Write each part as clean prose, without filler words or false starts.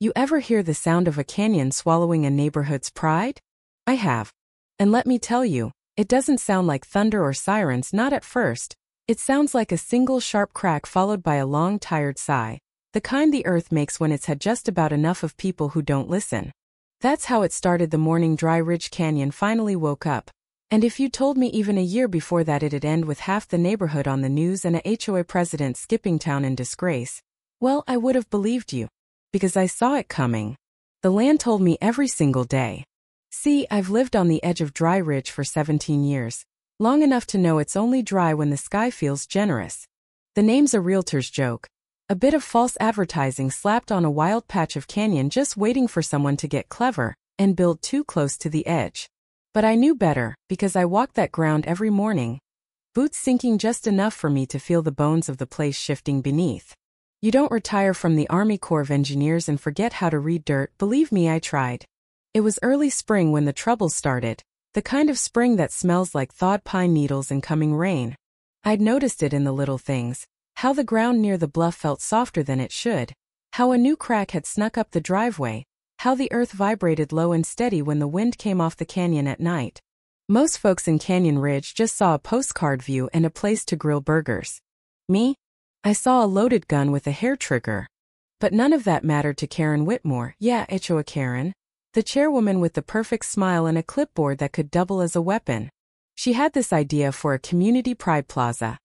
You ever hear the sound of a canyon swallowing a neighborhood's pride? I have. And let me tell you, it doesn't sound like thunder or sirens, not at first. It sounds like a single sharp crack followed by a long, tired sigh, the kind the earth makes when it's had just about enough of people who don't listen. That's how it started the morning Dry Ridge Canyon finally woke up. And if you told me even a year before that it'd end with half the neighborhood on the news and a HOA president skipping town in disgrace, well, I would have believed you. Because I saw it coming. The land told me every single day. See, I've lived on the edge of Dry Ridge for 17 years. Long enough to know it's only dry when the sky feels generous. The name's a realtor's joke. A bit of false advertising slapped on a wild patch of canyon just waiting for someone to get clever and build too close to the edge. But I knew better, because I walked that ground every morning. Boots sinking just enough for me to feel the bones of the place shifting beneath. You don't retire from the Army Corps of Engineers and forget how to read dirt, believe me, I tried. It was early spring when the trouble started, the kind of spring that smells like thawed pine needles and coming rain. I'd noticed it in the little things, how the ground near the bluff felt softer than it should, how a new crack had snuck up the driveway, how the earth vibrated low and steady when the wind came off the canyon at night. Most folks in Canyon Ridge just saw a postcard view and a place to grill burgers. Me? I saw a loaded gun with a hair trigger. But none of that mattered to Karen Whitmore. Yeah, HOA Karen. The chairwoman with the perfect smile and a clipboard that could double as a weapon. She had this idea for a community pride plaza.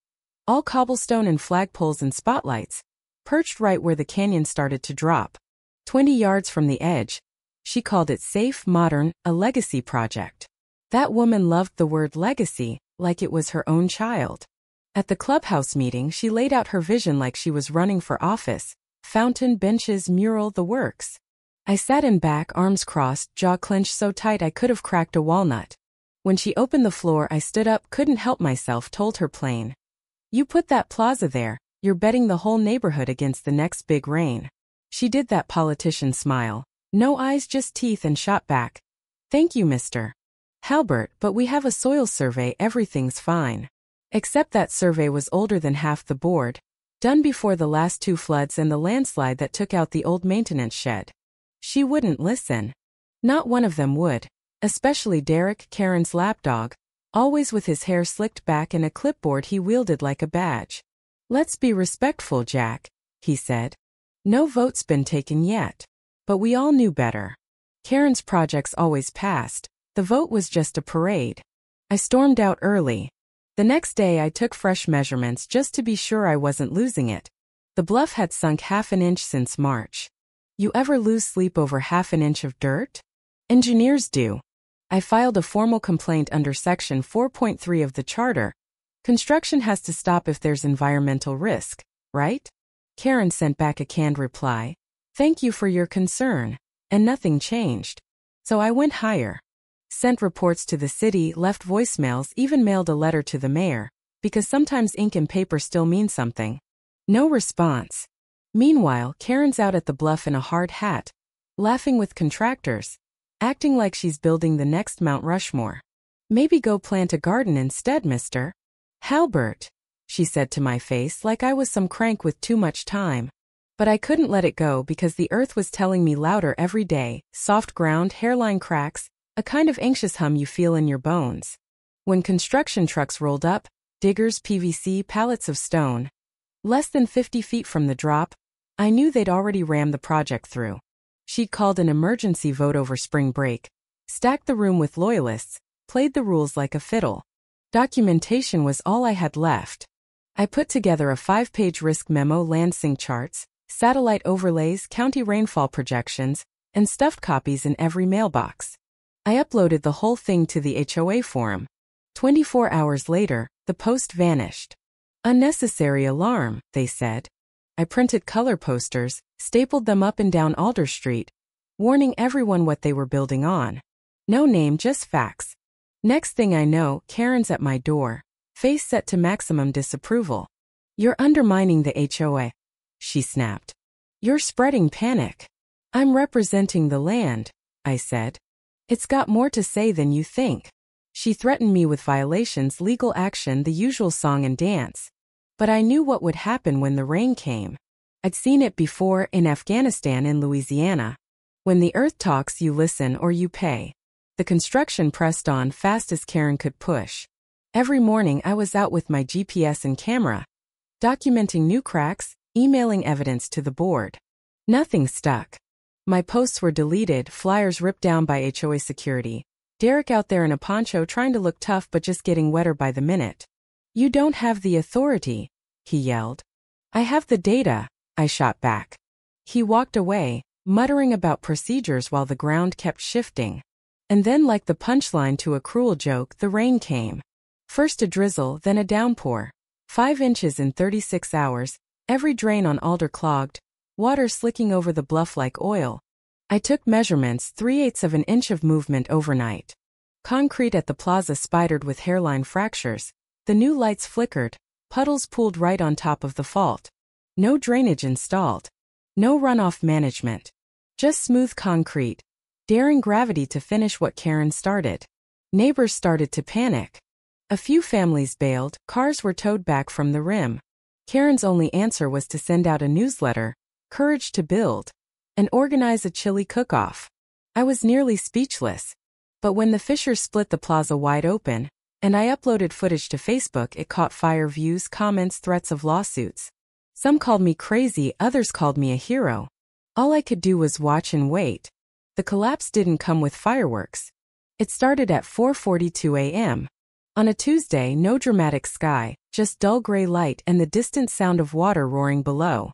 All cobblestone and flagpoles and spotlights, perched right where the canyon started to drop. 20 yards from the edge. She called it safe, modern, a legacy project. That woman loved the word legacy, like it was her own child. At the clubhouse meeting, she laid out her vision like she was running for office. Fountain, benches, mural, the works. I sat in back, arms crossed, jaw clenched so tight I could have cracked a walnut. When she opened the floor, I stood up, couldn't help myself, told her plain. You put that plaza there, you're betting the whole neighborhood against the next big rain. She did that politician smile. No eyes, just teeth, and shot back. Thank you, Mr. Halbert, but we have a soil survey, everything's fine. Except that survey was older than half the board, done before the last 2 floods and the landslide that took out the old maintenance shed. She wouldn't listen. Not one of them would, especially Derek, Karen's lapdog, always with his hair slicked back and a clipboard he wielded like a badge. Let's be respectful, Jack, he said. No vote's been taken yet. But we all knew better. Karen's projects always passed. The vote was just a parade. I stormed out early. The next day I took fresh measurements just to be sure I wasn't losing it. The bluff had sunk half an inch since March. You ever lose sleep over half an inch of dirt? Engineers do. I filed a formal complaint under Section 4.3 of the Charter. Construction has to stop if there's environmental risk, right? Karen sent back a canned reply. Thank you for your concern. And nothing changed. So I went higher. Sent reports to the city, left voicemails, even mailed a letter to the mayor, because sometimes ink and paper still mean something. No response. Meanwhile, Karen's out at the bluff in a hard hat, laughing with contractors, acting like she's building the next Mount Rushmore. Maybe go plant a garden instead, Mr. Halbert, she said to my face like I was some crank with too much time. But I couldn't let it go because the earth was telling me louder every day, soft ground, hairline cracks, a kind of anxious hum you feel in your bones. When construction trucks rolled up, diggers, PVC, pallets of stone, less than 50 feet from the drop, I knew they'd already rammed the project through. She'd called an emergency vote over spring break, stacked the room with loyalists, played the rules like a fiddle. Documentation was all I had left. I put together a 5-page risk memo, land sync charts, satellite overlays, county rainfall projections, and stuffed copies in every mailbox. I uploaded the whole thing to the HOA forum. 24 hours later, the post vanished. Unnecessary alarm, they said. I printed color posters, stapled them up and down Alder Street, warning everyone what they were building on. No name, just facts. Next thing I know, Karen's at my door, face set to maximum disapproval. You're undermining the HOA, she snapped. You're spreading panic. I'm representing the land, I said. It's got more to say than you think. She threatened me with violations, legal action, the usual song and dance. But I knew what would happen when the rain came. I'd seen it before in Afghanistan and Louisiana. When the earth talks, you listen or you pay. The construction pressed on fast as Karen could push. Every morning I was out with my GPS and camera, documenting new cracks, emailing evidence to the board. Nothing stuck. My posts were deleted, flyers ripped down by HOA security. Derek out there in a poncho trying to look tough but just getting wetter by the minute. "You don't have the authority," he yelled. "I have the data," I shot back. He walked away, muttering about procedures while the ground kept shifting. And then, like the punchline to a cruel joke, the rain came. First a drizzle, then a downpour. 5 inches in 36 hours, every drain on Alder clogged, water slicking over the bluff like oil. I took measurements, 3/8 of an inch of movement overnight. Concrete at the plaza spidered with hairline fractures. The new lights flickered, puddles pooled right on top of the fault. No drainage installed. No runoff management. Just smooth concrete, daring gravity to finish what Karen started. Neighbors started to panic. A few families bailed, cars were towed back from the rim. Karen's only answer was to send out a newsletter, Courage to Build, and organize a chili cook-off. I was nearly speechless. But when the fissures split the plaza wide open, and I uploaded footage to Facebook, it caught fire, views, comments, threats of lawsuits. Some called me crazy, others called me a hero. All I could do was watch and wait. The collapse didn't come with fireworks. It started at 4:42 a.m. On a Tuesday, no dramatic sky, just dull gray light and the distant sound of water roaring below.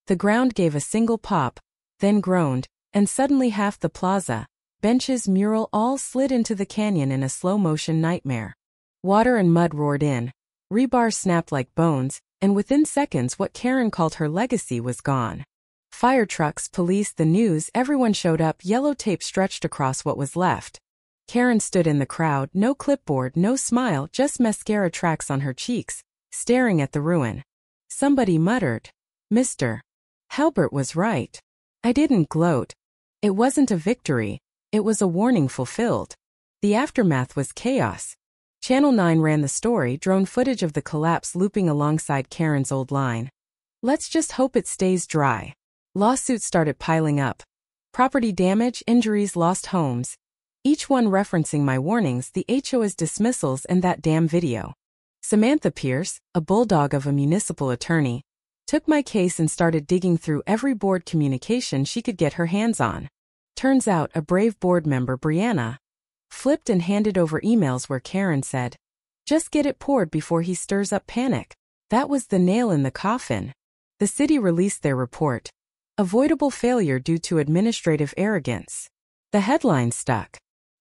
The ground gave a single pop, then groaned, and suddenly half the plaza, benches, mural, all slid into the canyon in a slow-motion nightmare. Water and mud roared in, rebar snapped like bones, and within seconds what Karen called her legacy was gone. Fire trucks, police, the news, everyone showed up, yellow tape stretched across what was left. Karen stood in the crowd, no clipboard, no smile, just mascara tracks on her cheeks, staring at the ruin. Somebody muttered, "Mr. Halbert was right." I didn't gloat. It wasn't a victory. It was a warning fulfilled. The aftermath was chaos. Channel 9 ran the story, drone footage of the collapse looping alongside Karen's old line. "Let's just hope it stays dry." Lawsuits started piling up. Property damage, injuries, lost homes. Each one referencing my warnings, the HOA's dismissals, and that damn video. Samantha Pierce, a bulldog of a municipal attorney, took my case and started digging through every board communication she could get her hands on. Turns out a brave board member, Brianna, flipped and handed over emails where Karen said, "Just get it poured before he stirs up panic." That was the nail in the coffin. The city released their report. Avoidable failure due to administrative arrogance. The headline stuck.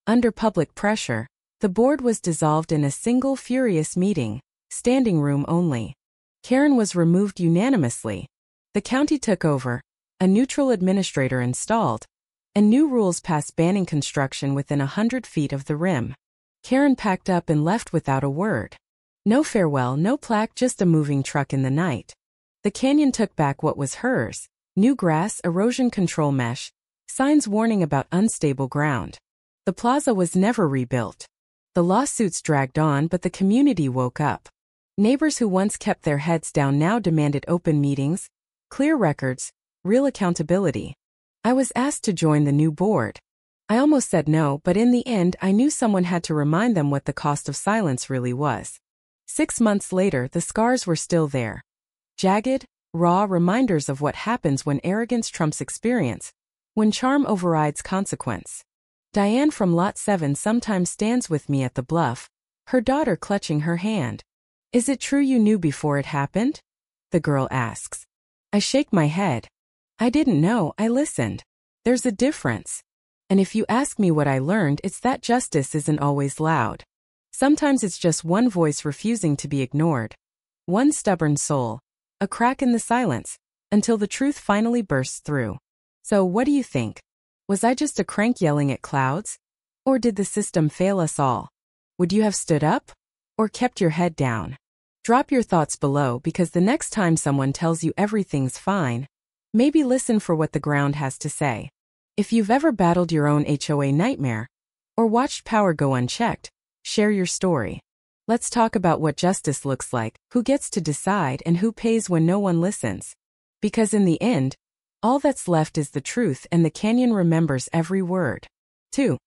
Under public pressure, the board was dissolved in a single furious meeting, standing room only. Karen was removed unanimously. The county took over, a neutral administrator installed, and new rules passed banning construction within 100 feet of the rim. Karen packed up and left without a word. No farewell, no plaque, just a moving truck in the night. The canyon took back what was hers: new grass, erosion control mesh, signs warning about unstable ground. The plaza was never rebuilt. The lawsuits dragged on, but the community woke up. Neighbors who once kept their heads down now demanded open meetings, clear records, real accountability. I was asked to join the new board. I almost said no, but in the end I knew someone had to remind them what the cost of silence really was. 6 months later, the scars were still there. Jagged, raw reminders of what happens when arrogance trumps experience, when charm overrides consequence. Diane from Lot 7 sometimes stands with me at the bluff, her daughter clutching her hand. "Is it true you knew before it happened?" the girl asks. I shake my head. I didn't know, I listened. There's a difference. And if you ask me what I learned, it's that justice isn't always loud. Sometimes it's just one voice refusing to be ignored. One stubborn soul. A crack in the silence, until the truth finally bursts through. So what do you think? Was I just a crank yelling at clouds? Or did the system fail us all? Would you have stood up? Or kept your head down? Drop your thoughts below, because the next time someone tells you everything's fine, maybe listen for what the ground has to say. If you've ever battled your own HOA nightmare, or watched power go unchecked, share your story. Let's talk about what justice looks like, who gets to decide, and who pays when no one listens. Because in the end, all that's left is the truth and the canyon remembers every word. 2.